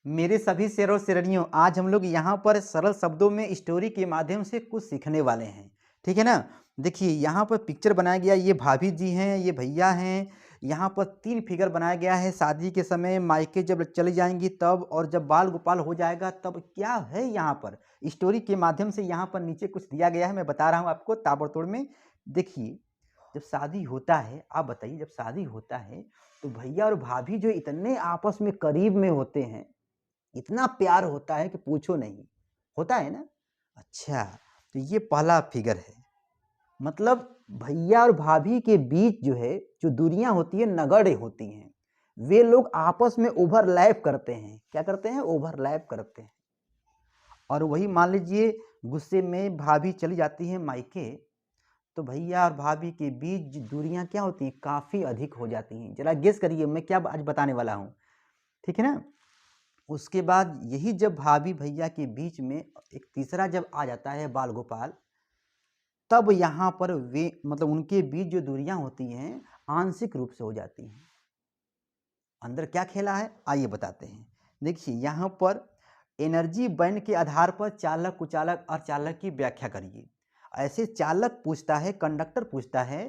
मेरे सभी शेर और शेरनियों, आज हम लोग यहाँ पर सरल शब्दों में स्टोरी के माध्यम से कुछ सीखने वाले हैं। ठीक है ना? देखिए यहाँ पर पिक्चर बनाया गया, ये भाभी जी हैं, ये भैया हैं। यहाँ पर 3 फिगर बनाया गया है, शादी के समय मायके जब चली जाएँगी तब, और जब बाल गोपाल हो जाएगा तब। क्या है यहाँ पर? स्टोरी के माध्यम से यहाँ पर नीचे कुछ दिया गया है, मैं बता रहा हूँ आपको ताबड़तोड़ में। देखिए, जब शादी होता है, आप बताइए, जब शादी होता है तो भैया और भाभी जो इतने आपस में करीब में होते हैं, इतना प्यार होता है कि पूछो नहीं। होता है ना? अच्छा, तो ये पहला फिगर है। मतलब भैया और भाभी के बीच जो है, जो दूरियां होती है, नगण्य होती हैं। वे लोग आपस में ओवरलैप करते हैं। क्या करते हैं? ओवरलैप करते हैं। और वही मान लीजिए, गुस्से में भाभी चली जाती हैं मायके, तो भैया और भाभी के बीच जो दूरियां क्या होती हैं? काफ़ी अधिक हो जाती हैं। ज़रा गेस करिए मैं क्या आज बताने वाला हूँ। ठीक है ना? उसके बाद यही जब भाभी भैया के बीच में एक तीसरा जब आ जाता है बाल गोपाल, तब यहाँ पर वे मतलब उनके बीच जो दूरियां होती हैं, आंशिक रूप से हो जाती हैं। अंदर क्या खेला है, आइए बताते हैं। देखिए यहाँ पर एनर्जी बैंड के आधार पर चालक कुचालक और चालक की व्याख्या करिए। ऐसे चालक पूछता है, कंडक्टर पूछता है,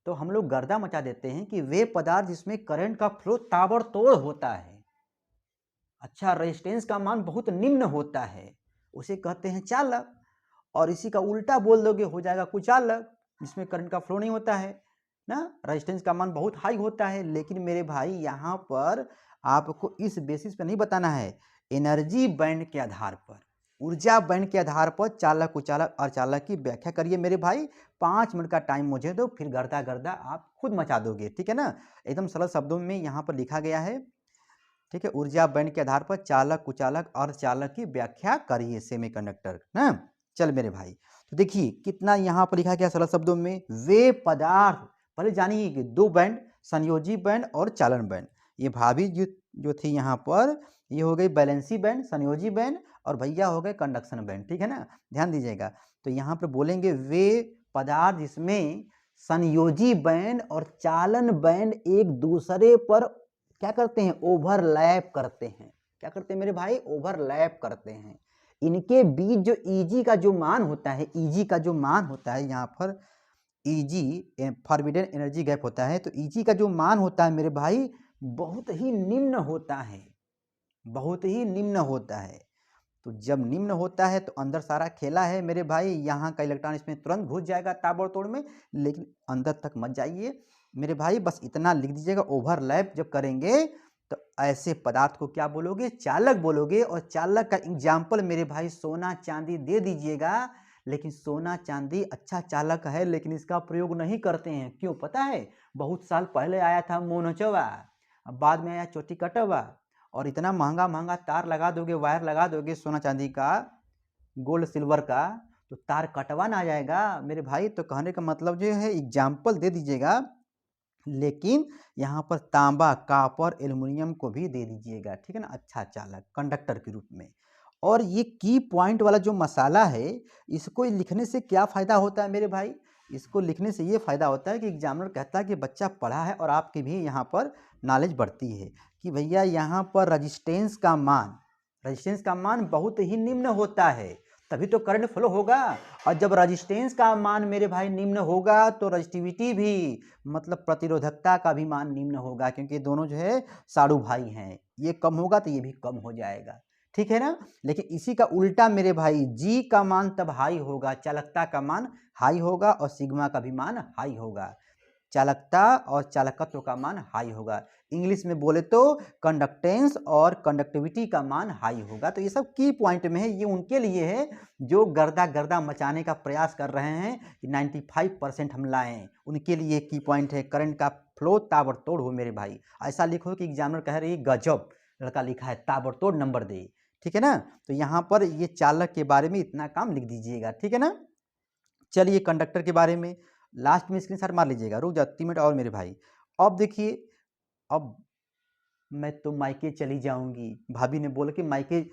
तो हम लोग गर्दा मचा देते हैं कि वे पदार्थ जिसमें करंट का फ्लो ताबड़तोड़ होता है, अच्छा रेजिस्टेंस का मान बहुत निम्न होता है, उसे कहते हैं चालक। और इसी का उल्टा बोल दोगे, हो जाएगा कुचालक, जिसमें करंट का फ्लो नहीं होता है ना, रेजिस्टेंस का मान बहुत हाई होता है। लेकिन मेरे भाई यहाँ पर आपको इस बेसिस पे नहीं बताना है, एनर्जी बैंड के आधार पर, ऊर्जा बैंड के आधार पर चालक कुचालक और चालक की व्याख्या करिए मेरे भाई। 5 मिनट का टाइम मुझे दो, फिर गर्दा गर्दा आप खुद मचा दोगे। ठीक है ना? एकदम सरल शब्दों में यहाँ पर लिखा गया है। ठीक है, ऊर्जा बैंड के आधार पर चालक कुचालक और चालक की व्याख्या करिए सेमीकंडक्टर ना। चल मेरे भाई, तो देखिए कितना यहाँ पर लिखा गया सरल शब्दों में, वे पदार्थ। पहले जानिए कि 2 बैंड, संयोजी बैंड और चालन बैंड। ये भाभी जो जो थी यहाँ पर, ये हो गई बैलेंसी बैंड, संयोजी बैंड, और भैया हो गए कंडक्शन बैंड। ठीक है ना? ध्यान दीजिएगा। तो यहाँ पर बोलेंगे वे पदार्थ जिसमें संयोजी बैंड और चालन बैंड एक दूसरे पर क्या करते हैं? ओवरलैप करते हैं। क्या करते हैं मेरे भाई? ओवरलैप करते हैं। इनके बीच जो ईजी का जो मान होता है, ईजी का जो मान होता है यहाँ पर, ईजी फॉरबिडन एनर्जी गैप होता है, तो ईजी का जो मान होता है मेरे भाई, बहुत ही निम्न होता है, बहुत ही निम्न होता है। तो जब निम्न होता है तो अंदर सारा खेला है मेरे भाई, यहाँ का इलेक्ट्रॉन इसमें तुरंत घुस जाएगा ताबड़तोड़ में, लेकिन अंदर तक मत जाइए मेरे भाई। बस इतना लिख दीजिएगा, ओवरलैप जब करेंगे तो ऐसे पदार्थ को क्या बोलोगे? चालक बोलोगे। और चालक का एग्जाम्पल मेरे भाई सोना चांदी दे दीजिएगा। लेकिन सोना चांदी अच्छा चालक है, लेकिन इसका प्रयोग नहीं करते हैं। क्यों पता है? बहुत साल पहले आया था मोनोचवा, बाद में आया चोटी कटवा, और इतना महंगा महंगा तार लगा दोगे, वायर लगा दोगे सोना चांदी का, गोल्ड सिल्वर का, तो तार कटवा ना जाएगा मेरे भाई। तो कहने का मतलब जो है, एग्जाम्पल दे दीजिएगा, लेकिन यहाँ पर तांबा, कॉपर, एल्युमिनियम को भी दे दीजिएगा। ठीक है ना? अच्छा चालक कंडक्टर के रूप में। और ये की पॉइंट वाला जो मसाला है, इसको लिखने से क्या फ़ायदा होता है मेरे भाई? इसको लिखने से ये फ़ायदा होता है कि एग्जामिनर कहता है कि बच्चा पढ़ा है, और आपकी भी यहाँ पर नॉलेज बढ़ती है कि भैया यहाँ पर रजिस्टेंस का मान बहुत ही निम्न होता है, तभी तो करंट फ्लो होगा। और जब रजिस्टेंस का मान मेरे भाई निम्न होगा, तो रजिस्टिविटी भी, मतलब प्रतिरोधकता का भी मान निम्न होगा, क्योंकि दोनों जो है साड़ू भाई हैं। ये कम होगा तो ये भी कम हो जाएगा। ठीक है ना? लेकिन इसी का उल्टा मेरे भाई, जी का मान तब हाई होगा, चालकता का मान हाई होगा, और सिग्मा का भी मान हाई होगा। चालकता और चालकत्व का मान हाई होगा। इंग्लिश में बोले तो कंडक्टेंस और कंडक्टिविटी का मान हाई होगा। तो ये सब की पॉइंट में है, ये उनके लिए है जो गर्दा गर्दा मचाने का प्रयास कर रहे हैं कि 95% हम लाएं। उनके लिए की पॉइंट है, करंट का फ्लो ताबड़तोड़ हो मेरे भाई। ऐसा लिखो कि एग्जामिनर कह रही है गजब लड़का लिखा है, ताबड़तोड़ नंबर दे। ठीक है ना? तो यहाँ पर ये चालक के बारे में इतना काम लिख दीजिएगा। ठीक है ना? चलिए कंडक्टर के बारे में लास्ट में स्क्रीनशॉट मार लीजिएगा। रुक जाओ 3 मिनट और मेरे भाई। अब देखिए, अब मैं तो मायके चली जाऊंगी, भाभी ने बोला कि मायके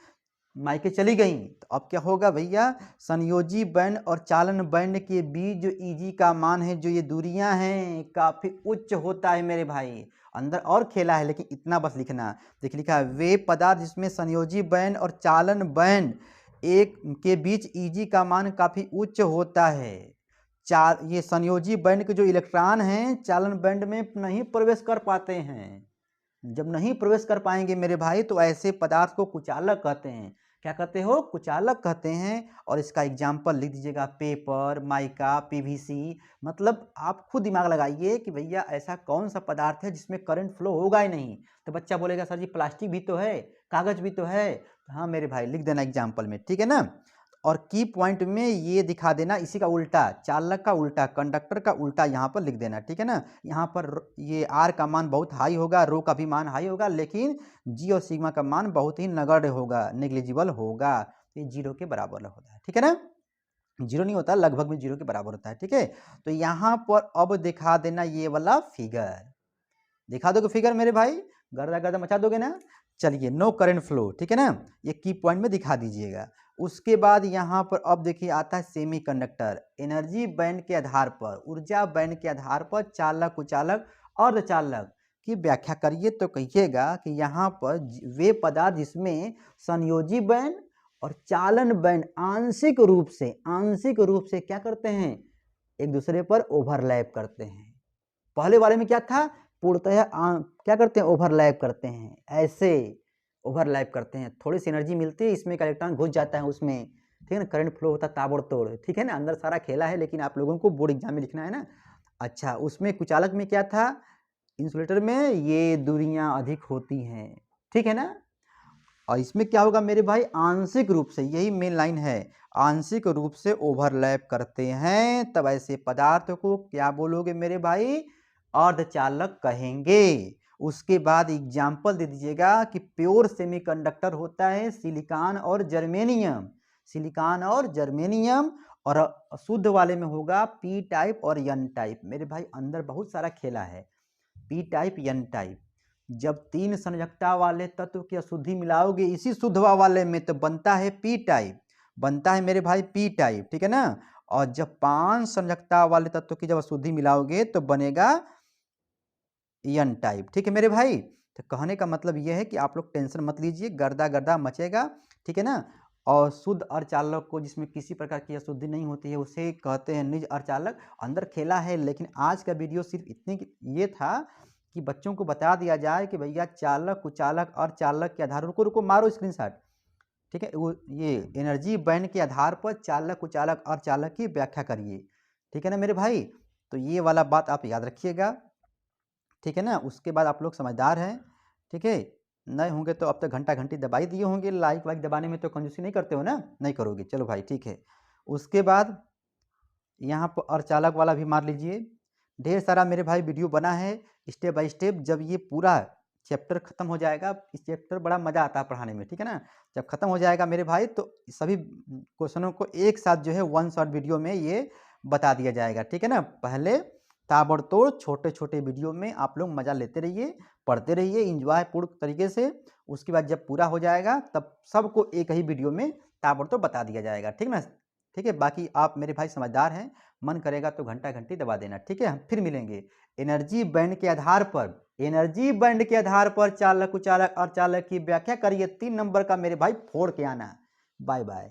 मायके चली गई, तो अब क्या होगा भैया? संयोजी बैंड और चालन बैंड के बीच जो ईजी का मान है, जो ये दूरियां हैं, काफी उच्च होता है मेरे भाई। अंदर और खेला है लेकिन इतना बस लिखना। देखिए लिखा है वे पदार्थ जिसमें संयोजी बैंड और चालन बैंड एक के बीच ईजी का मान काफ़ी उच्च होता है। ये संयोजी बैंड के जो इलेक्ट्रॉन हैं चालन बैंड में नहीं प्रवेश कर पाते हैं। जब नहीं प्रवेश कर पाएंगे मेरे भाई तो ऐसे पदार्थ को कुचालक कहते हैं। क्या कहते हो? कुचालक कहते हैं। और इसका एग्जाम्पल लिख दीजिएगा पेपर, माइका, पीवीसी। मतलब आप खुद दिमाग लगाइए कि भैया ऐसा कौन सा पदार्थ है जिसमें करंट फ्लो होगा ही नहीं। तो बच्चा बोलेगा सर जी प्लास्टिक भी तो है, कागज भी तो है। हाँ मेरे भाई लिख देना एग्जाम्पल में, ठीक है ना। और की पॉइंट में ये दिखा देना इसी का उल्टा, चालक का उल्टा, कंडक्टर का उल्टा यहाँ पर लिख देना, ठीक है ना। यहाँ पर ये आर का मान बहुत हाई होगा, रो का भी मान हाई होगा, लेकिन जी और सिग्मा का मान बहुत ही नगण्य होगा, नेग्लिजिबल होगा। ये जीरो के बराबर होता है, ठीक है ना। जीरो नहीं होता, लगभग में जीरो के बराबर होता है, ठीक है। तो यहाँ पर अब दिखा देना ये वाला फिगर, दिखा दोगे फिगर मेरे भाई, गर्दा गर्दा मचा दोगे ना। चलिए नो करंट फ्लो, ठीक है ना, ये की पॉइंट में दिखा दीजिएगा। उसके बाद यहाँ पर अब देखिए आता है सेमीकंडक्टर। एनर्जी बैंड के आधार पर, ऊर्जा बैंड के आधार पर चालक, कुचालक, अर्धचालक की व्याख्या करिए। तो कहिएगा कि यहाँ पर वे पदार्थ जिसमें संयोजी बैंड और चालन बैंड आंशिक रूप से क्या करते हैं, एक दूसरे पर ओवरलैप करते हैं। पहले वाले में क्या था, पूर्णतः क्या करते हैं, ओवरलैप करते हैं, ऐसे ओवरलैप करते हैं, थोड़ी सी एनर्जी मिलती है, इसमें का इलेक्ट्रॉन घुस जाता है उसमें, ठीक है ना, करंट फ्लो होता है ताबड़तोड़, ठीक है ना। अंदर सारा खेला है लेकिन आप लोगों को बोर्ड एग्जाम में लिखना है ना। अच्छा उसमें कुचालक में क्या था, इंसुलेटर में ये दूरियां अधिक होती हैं, ठीक है ना। और इसमें क्या होगा मेरे भाई, आंशिक रूप से, यही मेन लाइन है, आंशिक रूप से ओवरलैप करते हैं, तब ऐसे पदार्थ को क्या बोलोगे मेरे भाई, अर्धचालक कहेंगे। उसके बाद एग्जाम्पल दे दीजिएगा कि प्योर सेमीकंडक्टर होता है सिलिकॉन और जर्मेनियम, सिलिकॉन और जर्मेनियम, और शुद्ध वाले में होगा पी टाइप और एन टाइप। मेरे भाई अंदर बहुत सारा खेला है, पी टाइप एन टाइप। जब 3 संयोजकता वाले तत्व की अशुद्धि मिलाओगे इसी शुद्ध वाले में तो बनता है पी टाइप, बनता है मेरे भाई पी टाइप, ठीक है ना। और जब 5 संयोजकता वाले तत्व की जब अशुद्धि मिलाओगे तो बनेगा एन टाइप, ठीक है मेरे भाई। तो कहने का मतलब यह है कि आप लोग टेंशन मत लीजिए, गर्दा गर्दा मचेगा, ठीक है ना। और शुद्ध अर्धचालक को जिसमें किसी प्रकार की अशुद्धि नहीं होती है उसे कहते हैं निज अर्धचालक। अंदर खेला है लेकिन आज का वीडियो सिर्फ इतने ये था कि बच्चों को बता दिया जाए कि भैया चालक, कुचालक, अर्धचालक के आधार, रुको रुको मारो स्क्रीनशॉट, ठीक है। वो ये एनर्जी बैंड के आधार पर चालक, कुचालक, अर्धचालक की व्याख्या करिए, ठीक है ना मेरे भाई। तो ये वाला बात आप याद रखिएगा, ठीक है ना। उसके बाद आप लोग समझदार हैं, ठीक है, नए होंगे तो अब तक घंटा घंटी दबा ही दिए होंगे, लाइक वाइक दबाने में तो कंजूसी नहीं करते हो ना, नहीं करोगे, चलो भाई ठीक है। उसके बाद यहाँ पर अर्धचालक वाला भी मार लीजिए। ढेर सारा मेरे भाई वीडियो बना है स्टेप बाय स्टेप, जब ये पूरा चैप्टर खत्म हो जाएगा, इस चैप्टर बड़ा मज़ा आता है पढ़ाने में, ठीक है ना। जब खत्म हो जाएगा मेरे भाई तो सभी क्वेश्चनों को एक साथ जो है वन शॉट वीडियो में ये बता दिया जाएगा, ठीक है ना। पहले ताबड़तोड़ छोटे छोटे वीडियो में आप लोग मज़ा लेते रहिए, पढ़ते रहिए इंजॉय पूर्ण तरीके से। उसके बाद जब पूरा हो जाएगा तब सबको एक ही वीडियो में ताबड़तोड़ बता दिया जाएगा, ठीक ना, ठीक है। बाकी आप मेरे भाई समझदार हैं, मन करेगा तो घंटा घंटी दबा देना, ठीक है। हम फिर मिलेंगे एनर्जी बैंड के आधार पर, एनर्जी बैंड के आधार पर चालक, कुचालक, अर्धचालक की व्याख्या करिए। 3 नंबर का मेरे भाई फोड़ के आना। Bye bye.